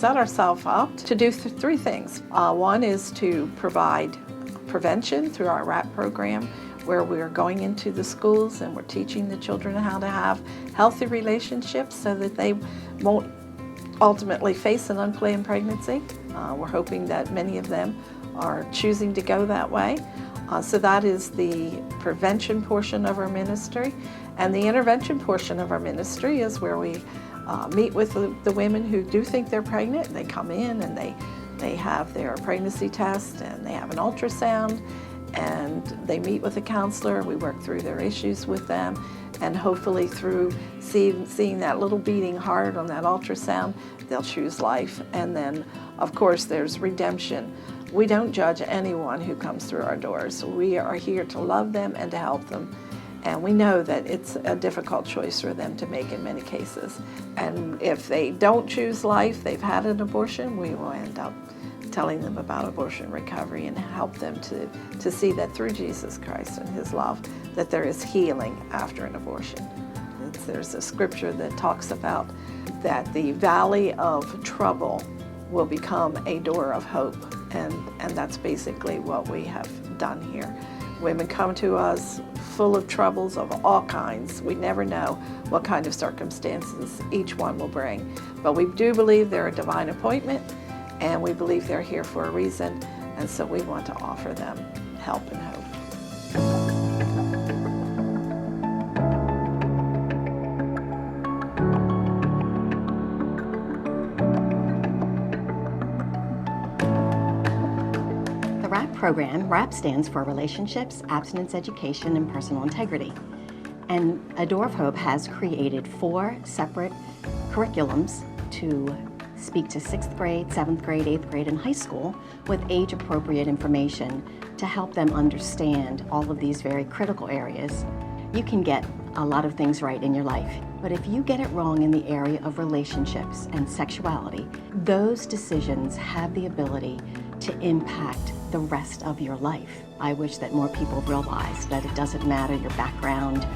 set ourselves up to do three things. One is to provide prevention through our RAP program, where we're going into the schools and we're teaching the children how to have healthy relationships so that they won't ultimately face an unplanned pregnancy. We're hoping that many of them are choosing to go that way. So that is the prevention portion of our ministry. And the intervention portion of our ministry is where we meet with the women who do think they're pregnant. They come in and they have their pregnancy test and they have an ultrasound, and they meet with a counselor. We work through their issues with them, and hopefully through seeing that little beating heart on that ultrasound, they'll choose life. And then, of course, there's redemption. We don't judge anyone who comes through our doors. We are here to love them and to help them. And we know that it's a difficult choice for them to make in many cases. And if they don't choose life, they've had an abortion, we will end up telling them about abortion recovery and help them to see that through Jesus Christ and His love, that there is healing after an abortion. There's a scripture that talks about that the valley of trouble will become a door of hope, and that's basically what we have done here. Women come to us full of troubles of all kinds. We never know what kind of circumstances each one will bring, but we do believe they're a divine appointment, and we believe they're here for a reason, and so we want to offer them help and hope. The RAP program, RAP stands for Relationships, Abstinence Education, and Personal Integrity. And A Door of Hope has created 4 separate curriculums to speak to 6th grade, 7th grade, 8th grade, and high school with age-appropriate information to help them understand all of these very critical areas. You can get a lot of things right in your life, but if you get it wrong in the area of relationships and sexuality, those decisions have the ability to impact the rest of your life. I wish that more people realize that it doesn't matter your background,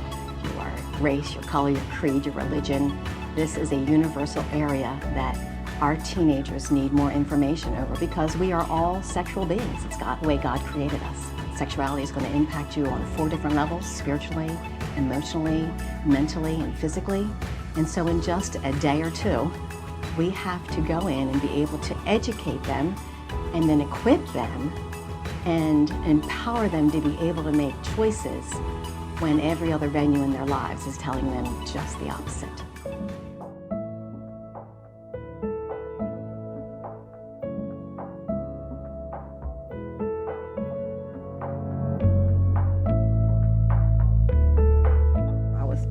your race, your color, your creed, your religion. This is a universal area that our teenagers need more information over, because we are all sexual beings. It's the way God created us. Sexuality is going to impact you on 4 different levels: spiritually, emotionally, mentally, and physically. And so in just a day or 2, we have to go in and be able to educate them and then equip them and empower them to be able to make choices when every other venue in their lives is telling them just the opposite.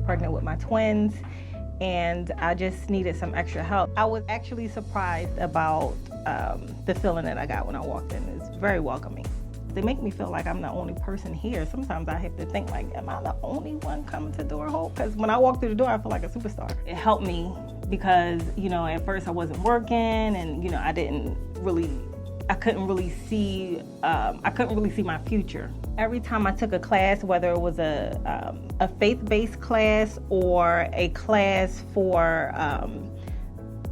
Pregnant with my twins, and I just needed some extra help. I was actually surprised about the feeling that I got when I walked in. It's very welcoming. They make me feel like I'm the only person here. Sometimes I have to think like, am I the only one coming to Door of Hope? Because when I walk through the door, I feel like a superstar. It helped me because, at first I wasn't working, and, I couldn't really see my future. Every time I took a class, whether it was a faith-based class or a class for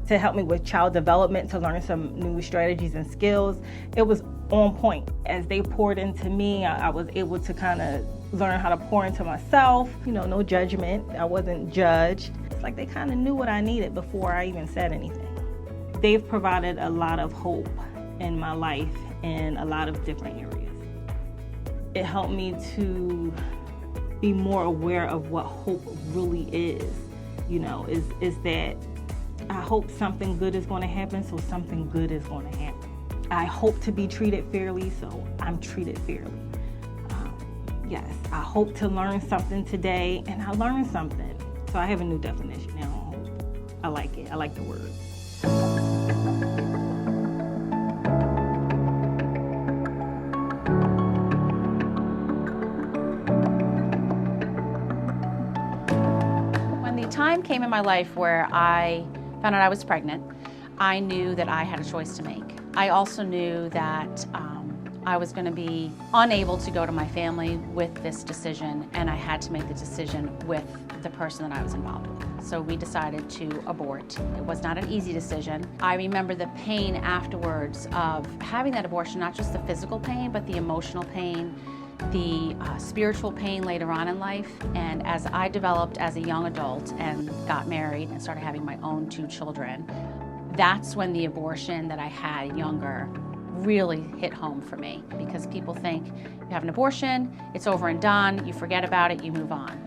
to help me with child development, to learn some new strategies and skills, it was on point. As they poured into me, I was able to kind of learn how to pour into myself. No judgment. I wasn't judged. It's like they kind of knew what I needed before I even said anything. They've provided a lot of hope in my life in a lot of different areas. It helped me to be more aware of what hope really is. Is that I hope something good is going to happen, so something good is going to happen. I hope to be treated fairly, so I'm treated fairly. Yes, I hope to learn something today, and I learned something. So I have a new definition now on hope. I like it. I like the word. When the time came in my life where I found out I was pregnant, I knew that I had a choice to make. I also knew that I was going to be unable to go to my family with this decision, and I had to make the decision with the person that I was involved with. so we decided to abort. It was not an easy decision. I remember the pain afterwards of having that abortion, not just the physical pain, but the emotional pain, the spiritual pain later on in life. And as I developed as a young adult and got married and started having my own 2 children, that's when the abortion that I had younger really hit home for me, because people think you have an abortion, it's over and done, you forget about it, you move on.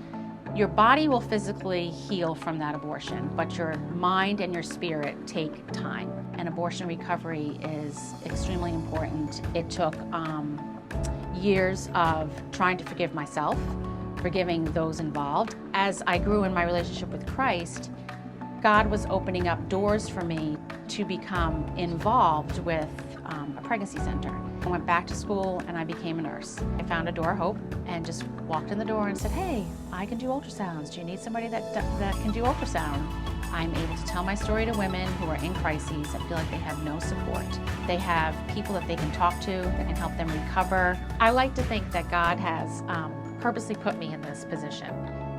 Your body will physically heal from that abortion, but your mind and your spirit take time. And abortion recovery is extremely important. It took years of trying to forgive myself, forgiving those involved. As I grew in my relationship with Christ, God was opening up doors for me to become involved with a pregnancy center. I went back to school and I became a nurse. I found a door of hope and just walked in the door and said, hey, I can do ultrasounds. Do you need somebody that can do ultrasound? I'm able to tell my story to women who are in crises that feel like they have no support. They have people that they can talk to that can help them recover. I like to think that God has purposely put me in this position.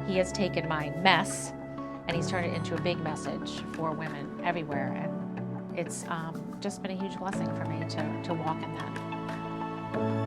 He has taken my mess and he's turned it into a big message for women everywhere. And it's just been a huge blessing for me to walk in that.